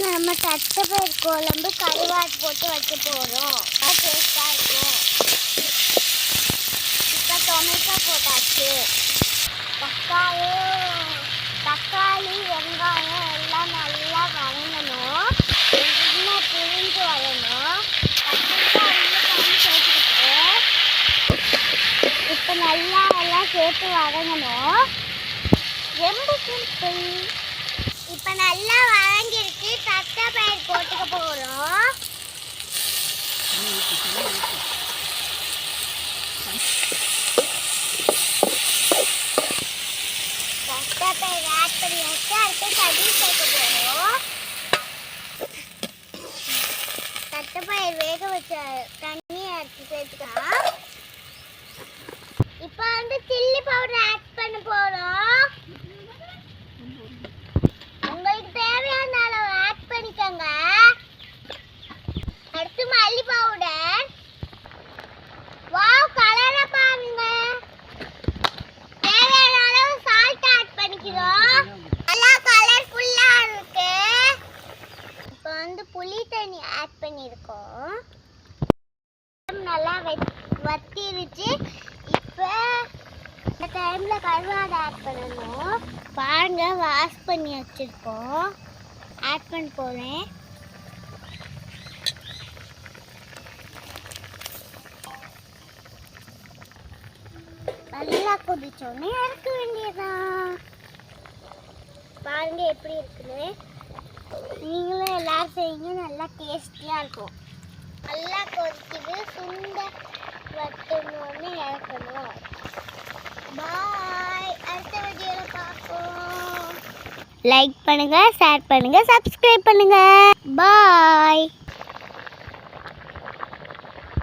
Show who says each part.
Speaker 1: நம்ம தட்டைப்பயிர் குழம்பு கருவாடு போட்டு வைக்க போகிறோம். டேஸ்டாக இருக்கும். இப்போ டொமேட்டோ போட்டாச்சு. தக்காளி வெங்காயம் எல்லாம் நல்லா வதங்கணும். இன்னும் பிரிஞ்சு வரணும். சேர்த்துக்கிட்டு இப்போ நல்லா எல்லாம் சேர்த்து வதங்கணும். ரொம்ப சிம்பிள். இப்போ நல்லா வதங்கிருக்கு. தட்டைப்பயிர் போட்டுக்க போகிறோம். தட்டைப்பயிர் ஆட் பண்ணி வச்சு அடுத்து தண்ணி சேர்க்க போகிறோம். தட்டைப்பயிர் வேக வச்ச தண்ணியை எடுத்து சேர்த்துக்கலாம். இப்போ சில்லி பவுடர் ஆட் பண்ண போகிறோம். உங்களுக்கு தேவையான அளவு ஆட் பண்ணிக்கோங்க. அடுத்து மல்லி பவுடர். வாவ், கலரை பாருங்க. தேவையான அளவு சால்ட் ஆட் பண்ணிக்கிறோம். நல்லா கலர்ஃபுல்லா இருக்கு. இப்போ புளி தண்ணி ஆட் பண்ணியிருக்கோம். நல்லா வத்திருச்சு. இப்போ இந்த டைம்ல கருவாடு ஆட் பண்ணணும். பாருங்க, வாஷ் பண்ணி வச்சிருக்கோம். ஆட் பண்ண போறேன். நல்லா கொதிச்சோடனே இறக்க வேண்டியதான். பாருங்க எப்படி இருக்குன்னு. நீங்களும் எல்லாரும் செய்யுங்க. நல்லா டேஸ்டியா இருக்கும். நல்லா கொதிக்குது. சுண்ட வத்தணும்னு இறக்கணும். பாய். அடுத்த வீடியோல பார்ப்போம். லைக் பண்ணுங்க, ஷேர் பண்ணுங்க, சப்ஸ்கிரைப் பண்ணுங்க. பாய்.